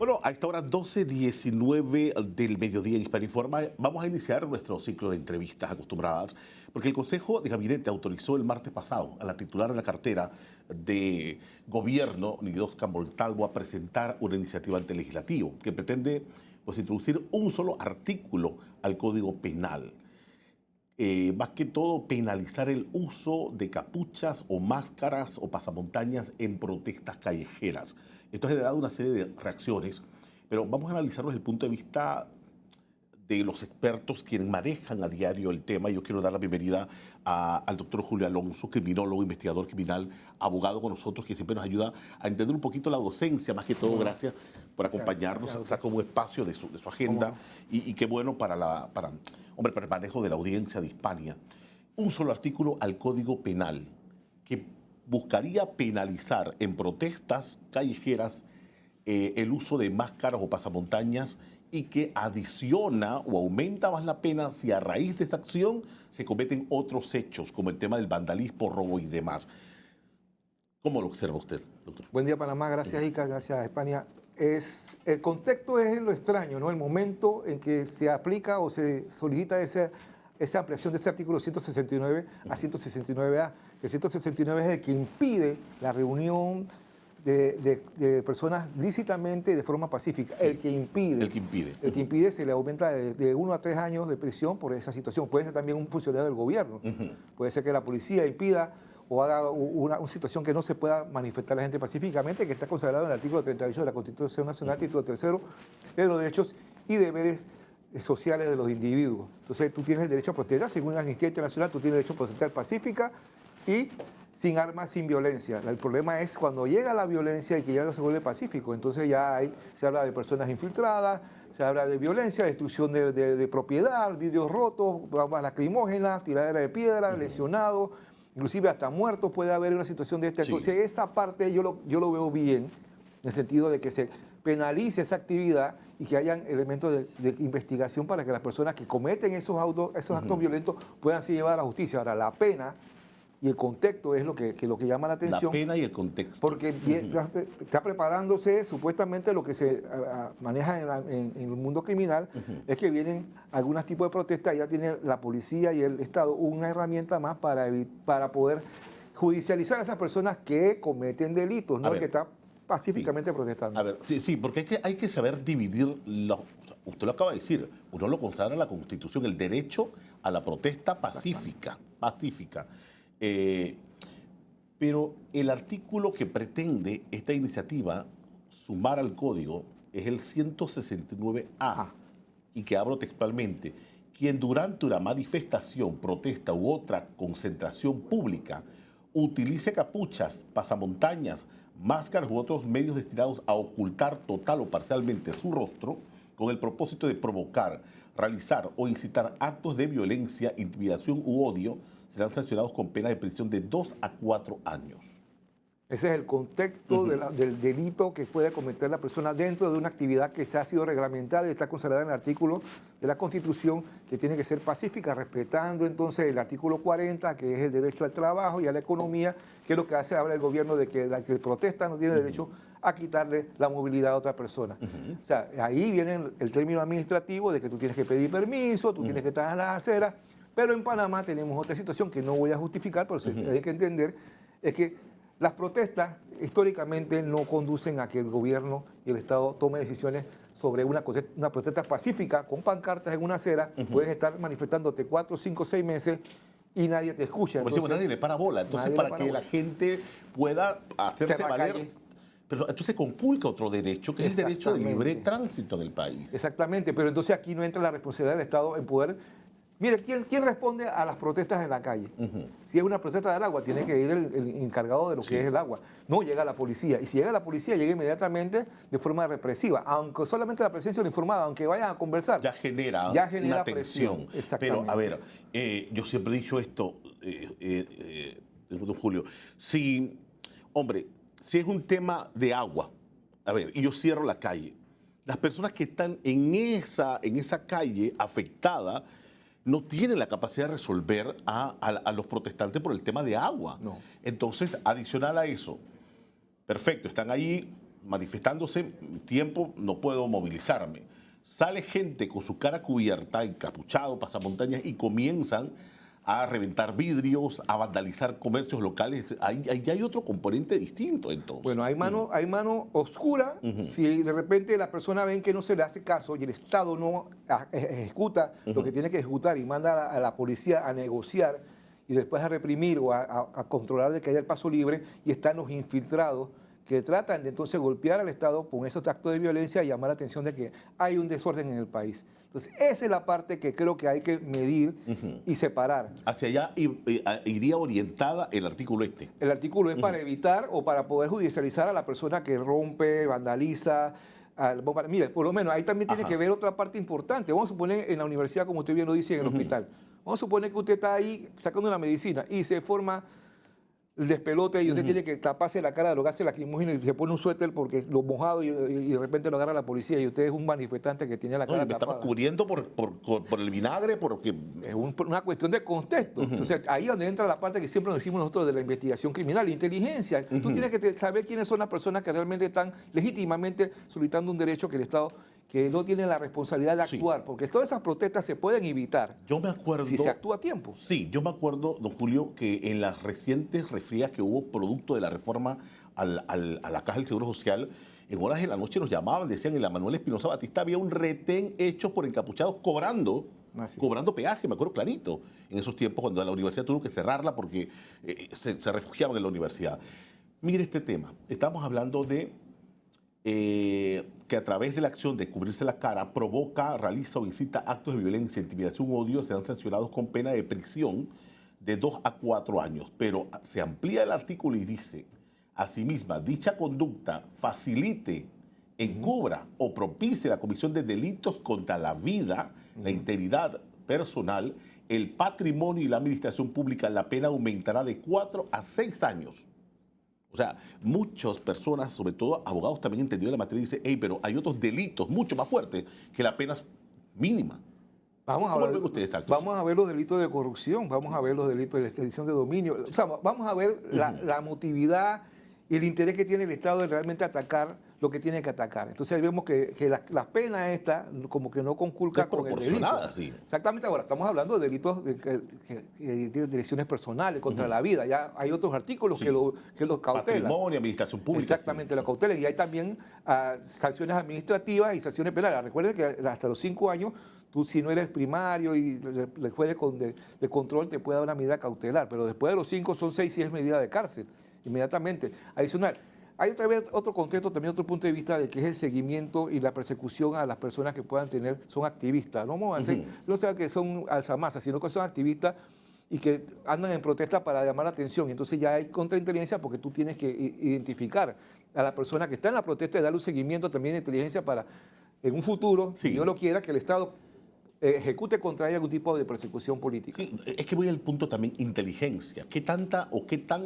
Bueno, a esta hora 12:19 del mediodía en Hispano Informa, vamos a iniciar nuestro ciclo de entrevistas acostumbradas, porque el Consejo de Gabinete autorizó el martes pasado a la titular de la cartera de Gobierno, Ninosca Montalvo, a presentar una iniciativa ante el Legislativo que pretende introducir un solo artículo al Código Penal. Más que todo, penalizar el uso de capuchas o máscaras o pasamontañas en protestas callejeras. Esto ha generado una serie de reacciones, pero vamos a analizarlo desde el punto de vista de los expertos quienes manejan a diario el tema. Yo quiero dar la bienvenida al doctor Julio Alonso, criminólogo, investigador criminal, abogado con nosotros, que siempre nos ayuda a entender un poquito la docencia. Más que todo, gracias por acompañarnos, saca un espacio de su agenda y qué bueno para el manejo de la audiencia de Hispania. Un solo artículo al Código Penal que buscaría penalizar en protestas callejeras el uso de máscaras o pasamontañas y que adiciona o aumenta más la pena si a raíz de esta acción se cometen otros hechos, como el tema del vandalismo, robo y demás. ¿Cómo lo observa usted, doctor? Buen día, Panamá. Gracias, Ica. Gracias, España. El contexto es lo extraño, ¿no? El momento en que se aplica o se solicita esa ampliación de ese artículo 169 a 169A. El 169 es el que impide la reunión de personas lícitamente de forma pacífica. Sí, el que impide se le aumenta de 1 a 3 años de prisión por esa situación. Puede ser también un funcionario del gobierno. Puede ser que la policía impida o haga una situación que no se pueda manifestar la gente pacíficamente, que está consagrado en el artículo 38 de la Constitución Nacional, título 3 de los derechos y deberes sociales de los individuos. Entonces tú tienes el derecho a protestar, según la Amnistía Internacional, tú tienes derecho a protestar pacífica y sin armas, sin violencia. El problema es cuando llega la violencia y que ya no se vuelve pacífico. Entonces ya se habla de personas infiltradas, se habla de violencia, destrucción de propiedad, vidrios rotos, bombas lacrimógenas, tiradera de piedra, lesionados, inclusive hasta muertos puede haber una situación de esta. Sí. Entonces esa parte yo lo veo bien, en el sentido de que se penalice esa actividad y que hayan elementos de investigación para que las personas que cometen esos actos violentos puedan ser llevadas a la justicia. Ahora, la pena y el contexto es lo que llama la atención. La pena y el contexto. Porque está preparándose supuestamente lo que se maneja en el mundo criminal, es que vienen algunos tipos de protestas, ya tiene la policía y el Estado una herramienta más para poder judicializar a esas personas que cometen delitos, no el que está pacíficamente protestando. A ver, sí, porque hay que saber dividir, usted lo acaba de decir, uno lo consagra en la Constitución, el derecho a la protesta pacífica. Pero el artículo que pretende esta iniciativa sumar al código es el 169A, y que abro textualmente: quien durante una manifestación, protesta u otra concentración pública utilice capuchas, pasamontañas, máscaras u otros medios destinados a ocultar total o parcialmente su rostro con el propósito de provocar, realizar o incitar actos de violencia, intimidación u odio, serán sancionados con pena de prisión de 2 a 4 años. Ese es el contexto del delito que puede cometer la persona dentro de una actividad que ha sido reglamentada y está consagrada en el artículo de la Constitución, que tiene que ser pacífica, respetando entonces el artículo 40, que es el derecho al trabajo y a la economía, que es lo que hace ahora el gobierno de que la que protesta no tiene derecho a quitarle la movilidad a otra persona. O sea, ahí viene el término administrativo de que tú tienes que pedir permiso, tú tienes que estar en las aceras. Pero en Panamá tenemos otra situación que no voy a justificar, pero hay que entender, es que las protestas históricamente no conducen a que el gobierno y el Estado tome decisiones sobre una protesta pacífica con pancartas en una acera. Puedes estar manifestándote 4, 5, 6 meses y nadie te escucha. Entonces, nadie le para bola. Entonces, para que la gente pueda hacerse valer. Pero entonces conculca otro derecho, que es el derecho de libre tránsito del país. Exactamente, pero entonces aquí no entra la responsabilidad del Estado en poder. Mire, ¿quién responde a las protestas en la calle? Si es una protesta del agua, tiene que ir el encargado de lo que es el agua. No llega la policía. Y si llega la policía, llega inmediatamente de forma represiva. Aunque solamente la presencia uniformada, aunque vayan a conversar, ya genera una tensión. Pero, a ver, yo siempre he dicho esto, don Julio, si es un tema de agua, a ver, y yo cierro la calle, las personas que están en esa calle afectada no tienen la capacidad de resolver a los protestantes por el tema de agua. No. Entonces, adicional a eso, perfecto, están allí, manifestándose tiempo, no puedo movilizarme. Sale gente con su cara cubierta, encapuchado, pasamontañas, y comienzan a reventar vidrios, a vandalizar comercios locales. Ahí hay otro componente distinto, entonces. Bueno, hay mano oscura si de repente las personas ven que no se le hace caso y el Estado no ejecuta lo que tiene que ejecutar y manda a la policía a negociar y después a reprimir o a controlar de que haya el paso libre, y están los infiltrados que tratan de entonces golpear al Estado con esos actos de violencia y llamar la atención de que hay un desorden en el país. Entonces, esa es la parte que creo que hay que medir y separar. Hacia allá iría orientada el artículo este. El artículo es para evitar o para poder judicializar a la persona que rompe, vandaliza. Mire, por lo menos ahí también tiene que ver otra parte importante. Vamos a suponer en la universidad, como usted bien lo dice, en el hospital. Vamos a suponer que usted está ahí sacando una medicina y se forma el despelote y usted tiene que taparse la cara de lo que hace lacrimógeno y se pone un suéter porque lo mojado y de repente lo agarra la policía y usted es un manifestante que tiene la cara tapada. Estamos cubriendo por el vinagre, porque... Es una cuestión de contexto. Entonces, ahí es donde entra la parte que siempre nos decimos nosotros de la investigación criminal, la inteligencia. Tú tienes que saber quiénes son las personas que realmente están legítimamente solicitando un derecho que el Estado, que no tiene la responsabilidad de actuar, porque todas esas protestas se pueden evitar. Yo me acuerdo... si se actúa a tiempo. Sí, yo me acuerdo, don Julio, que en las recientes resfrías que hubo producto de la reforma a la Caja del Seguro Social, en horas de la noche nos llamaban, decían, en la Manuel Espinosa Batista había un retén hecho por encapuchados cobrando peaje, me acuerdo clarito, en esos tiempos cuando la universidad tuvo que cerrarla porque se refugiaban en la universidad. Mire este tema, estamos hablando de que a través de la acción de cubrirse la cara provoca, realiza o incita actos de violencia, intimidación o odio, serán sancionados con pena de prisión de 2 a 4 años. Pero se amplía el artículo y dice, asimismo, dicha conducta facilite, encubra o propicie la comisión de delitos contra la vida, la integridad personal, el patrimonio y la administración pública, la pena aumentará de 4 a 6 años. O sea, muchas personas, sobre todo abogados, también entendiendo la materia, dicen, hey, pero hay otros delitos mucho más fuertes que la pena mínima. Vamos a ver los delitos de corrupción, vamos a ver los delitos de extradición de dominio. O sea, vamos a ver la motividad y el interés que tiene el Estado de realmente atacar lo que tiene que atacar. Entonces ahí vemos que las penas estas como que no conculcan con el delito. Sí. Exactamente. Ahora, estamos hablando de delitos que tienen direcciones personales contra la vida. Ya hay otros artículos que los cautelan. Patrimonio, administración pública. Exactamente, los cautelan. Y hay también sanciones administrativas y sanciones penales. Recuerden que hasta los 5 años, tú si no eres primario y el juez de control te puede dar una medida cautelar, pero después de los 5 son 6 si es medida de cárcel, inmediatamente. Adicional. Hay otra vez otro contexto, también otro punto de vista de que es el seguimiento y la persecución a las personas que puedan son activistas. No vamos a hacer, no sea que son alzamasas, sino que son activistas y que andan en protesta para llamar la atención. Entonces ya hay contrainteligencia porque tú tienes que identificar a la persona que está en la protesta y darle un seguimiento también de inteligencia para en un futuro, si Dios lo quiera, que el Estado ejecute contra ella algún tipo de persecución política. Sí, es que voy al punto también, inteligencia. ¿Qué tan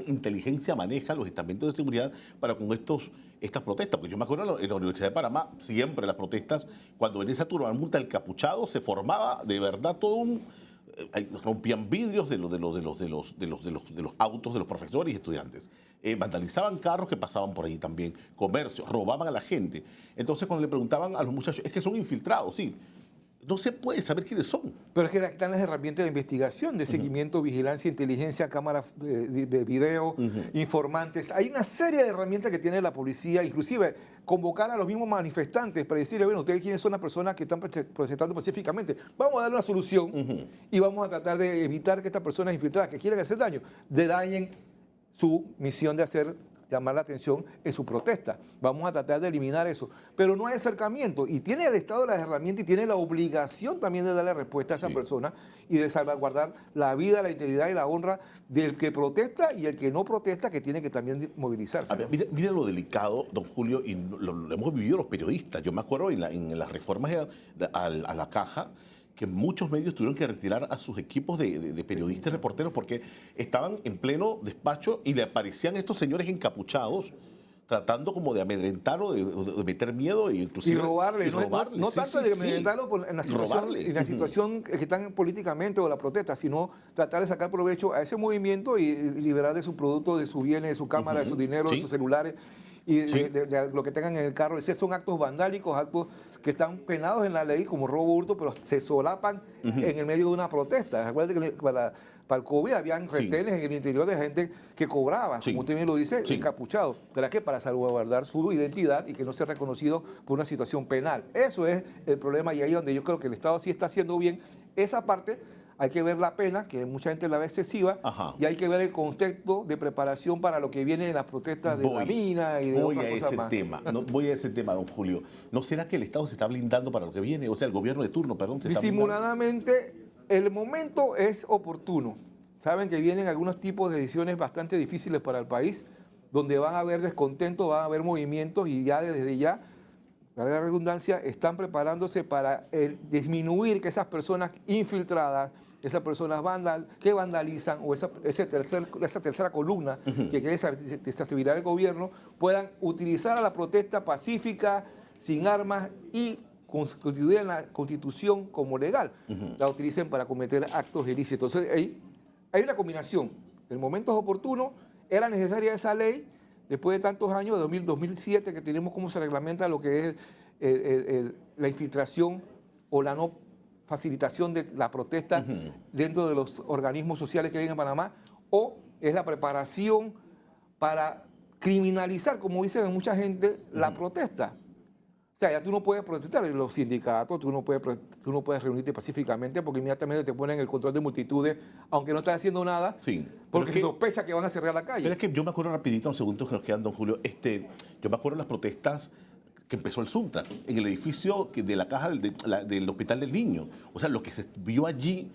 inteligencia manejan los estamentos de seguridad para con estas protestas? Porque yo me acuerdo en la Universidad de Panamá, siempre las protestas, cuando en esa turbalenta el capuchado se formaba de verdad todo rompían vidrios de los autos de los profesores y estudiantes. Vandalizaban carros que pasaban por ahí también, comercios, robaban a la gente. Entonces cuando le preguntaban a los muchachos, es que son infiltrados, sí. No se puede saber quiénes son. Pero es que están las herramientas de investigación, de seguimiento, vigilancia, inteligencia, cámaras de video, informantes. Hay una serie de herramientas que tiene la policía, inclusive convocar a los mismos manifestantes para decirle, bueno, ustedes quiénes son las personas que están protestando pacíficamente. Vamos a darle una solución y vamos a tratar de evitar que estas personas infiltradas que quieren hacer daño, dañen su misión de llamar la atención en su protesta. Vamos a tratar de eliminar eso. Pero no hay acercamiento. Y tiene el Estado las herramientas y tiene la obligación también de darle respuesta a esa persona y de salvaguardar la vida, la integridad y la honra del que protesta y el que no protesta, que tiene que también movilizarse. A ver, mira lo delicado, don Julio, y lo hemos vivido los periodistas. Yo me acuerdo en las reformas a la Caja, que muchos medios tuvieron que retirar a sus equipos de periodistas y reporteros porque estaban en pleno despacho y le aparecían estos señores encapuchados tratando como de amedrentar o de meter miedo e inclusive... Y robarle, no tanto de amedrentarlo en la situación que están políticamente o la protesta, sino tratar de sacar provecho a ese movimiento y liberar de su producto, de sus bienes, de su cámara, de su dinero, de sus celulares. y Sí. de lo que tengan en el carro. Esos son actos vandálicos, actos que están penados en la ley como robo hurto, pero se solapan en el medio de una protesta. Recuerda que para el COVID habían Sí. retenes en el interior de gente que cobraba, Sí. como usted bien lo dice, Sí. encapuchado. ¿Para qué? Para salvaguardar su identidad y que no sea reconocido por una situación penal. Eso es el problema y ahí es donde yo creo que el Estado sí está haciendo bien esa parte. Hay que ver la pena, que mucha gente la ve excesiva, Ajá. y hay que ver el contexto de preparación para lo que viene en las protestas de la mina y de voy otras a cosas ese más. tema, voy a ese tema, don Julio. ¿No será que el Estado se está blindando para lo que viene? O sea, el gobierno de turno, perdón, se está blindando. Disimuladamente, el momento es oportuno. Saben que vienen algunos tipos de decisiones bastante difíciles para el país, donde van a haber descontento, van a haber movimientos y ya desde ya, la redundancia, están preparándose para disminuir que esas personas infiltradas, esas personas que vandalizan o esa tercera columna que quiere desestabilizar el gobierno, puedan utilizar a la protesta pacífica, sin armas y constituida en la Constitución como legal, la utilicen para cometer actos ilícitos. Entonces, hay una combinación. El momento es oportuno, era necesaria esa ley, después de tantos años, de 2007, que tenemos cómo se reglamenta lo que es la infiltración o la no facilitación de la protesta dentro de los organismos sociales que hay en Panamá, o es la preparación para criminalizar, como dicen mucha gente, la protesta. O sea, ya tú no puedes protestar en los sindicatos, tú no puedes reunirte pacíficamente porque inmediatamente te ponen el control de multitudes, aunque no estás haciendo nada, Sí, porque se sospecha que van a cerrar la calle. Pero es que yo me acuerdo rapidito, un segundo que nos quedan, don Julio, yo me acuerdo de las protestas que empezó el Suntra, en el edificio de la caja del Hospital del Niño. O sea, lo que se vio allí,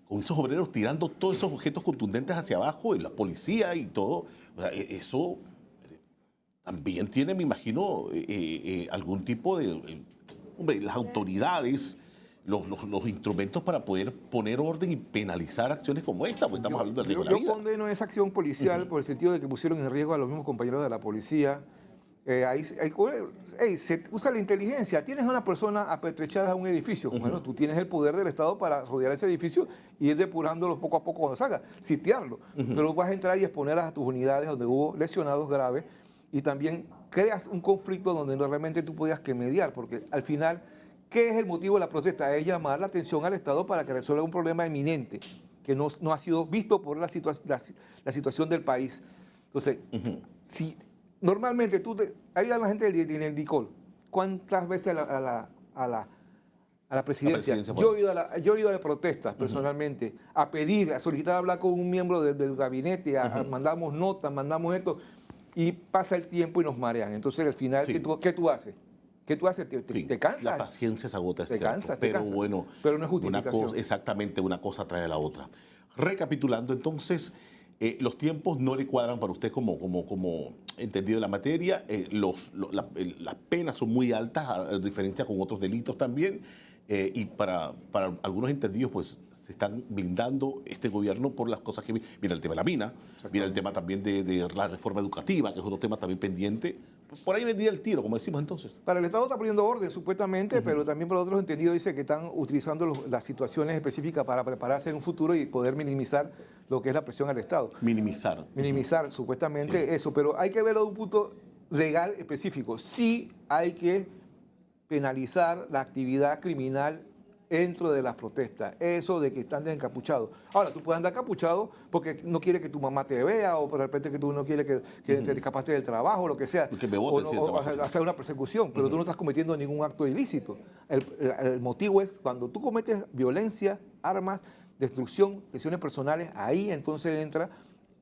con esos obreros tirando todos esos objetos contundentes hacia abajo, y la policía y todo, o sea, eso también tiene, me imagino, algún tipo de... hombre, las autoridades... Los instrumentos para poder poner orden y penalizar acciones como esta, porque estamos hablando del riesgo de la Yo vida. condeno esa acción policial por el sentido de que pusieron en riesgo a los mismos compañeros de la policía. Se usa la inteligencia. Tienes a una persona apetrechada a un edificio. Bueno, tú tienes el poder del Estado para rodear ese edificio y ir depurándolo poco a poco cuando salga, sitiarlo. Pero vas a entrar y exponer a tus unidades donde hubo lesionados graves y también creas un conflicto donde realmente tú podías que mediar, porque al final, ¿qué es el motivo de la protesta? Es llamar la atención al Estado para que resuelva un problema eminente que no ha sido visto por la situación del país. Entonces, si normalmente ahí a la gente del DICOL, ¿cuántas veces a la presidencia? Yo he ido a protestas personalmente, a pedir, a solicitar hablar con un miembro del gabinete, mandamos notas, mandamos esto, y pasa el tiempo y nos marean. Entonces, al final, Sí. ¿qué tú haces? ¿Qué tú haces? Sí, ¿Te cansas? la paciencia se agota, es Te cierto, cansas, pero cansas. bueno, Pero no es justificación. exactamente, una cosa trae a la otra. Recapitulando, entonces, los tiempos no le cuadran para usted como entendido de la materia, las penas son muy altas, a diferencia con otros delitos también, y para algunos entendidos, pues, se están blindando este gobierno por las cosas que... Mira el tema de la mina, mira el tema también de la reforma educativa, que es otro tema también pendiente. Por ahí vendría el tiro, como decimos entonces. Para el Estado está poniendo orden, supuestamente, pero también por otros entendidos dice que están utilizando las situaciones específicas para prepararse en un futuro y poder minimizar lo que es la presión al Estado. Minimizar, supuestamente, eso. Pero hay que verlo de un punto legal específico. Sí hay que penalizar la actividad criminal dentro de las protestas, eso de que están desencapuchados. Ahora, tú puedes andar capuchado porque no quieres que tu mamá te vea o de repente que tú no quieres que te escapaste del trabajo o lo que sea. Que me voten, o hacer una persecución, pero tú no estás cometiendo ningún acto ilícito. El motivo es cuando tú cometes violencia, armas, destrucción, lesiones personales, ahí entonces entra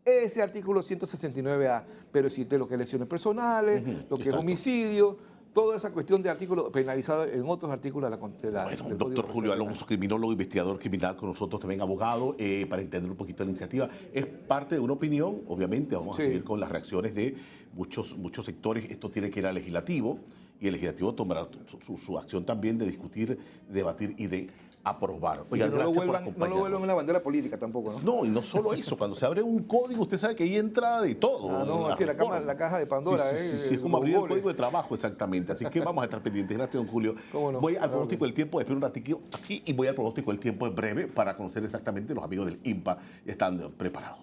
ese artículo 169A. Pero existe lo que es lesiones personales, lo que es homicidio, toda esa cuestión de artículos penalizados en otros artículos de la Bueno, del doctor Código Julio Procesal Alonso, criminólogo, investigador criminal con nosotros, también abogado, para entender un poquito la iniciativa. Es parte de una opinión, obviamente, vamos a seguir con las reacciones de muchos sectores. Esto tiene que ir al legislativo y el legislativo tomará su acción también de discutir, debatir y de aprobar. Y Oiga, que no lo vuelvan una bandera política tampoco, ¿no? No, y no solo eso. Cuando se abre un código, usted sabe que ahí entra de todo. No, así la caja de Pandora. Sí, es como abrir el código de trabajo, exactamente. Así que vamos a estar pendientes. Gracias, don Julio. ¿Cómo no? Voy al pronóstico del tiempo, espero un ratito aquí y voy al pronóstico del tiempo en breve para conocer exactamente los amigos del INPA. Están preparados.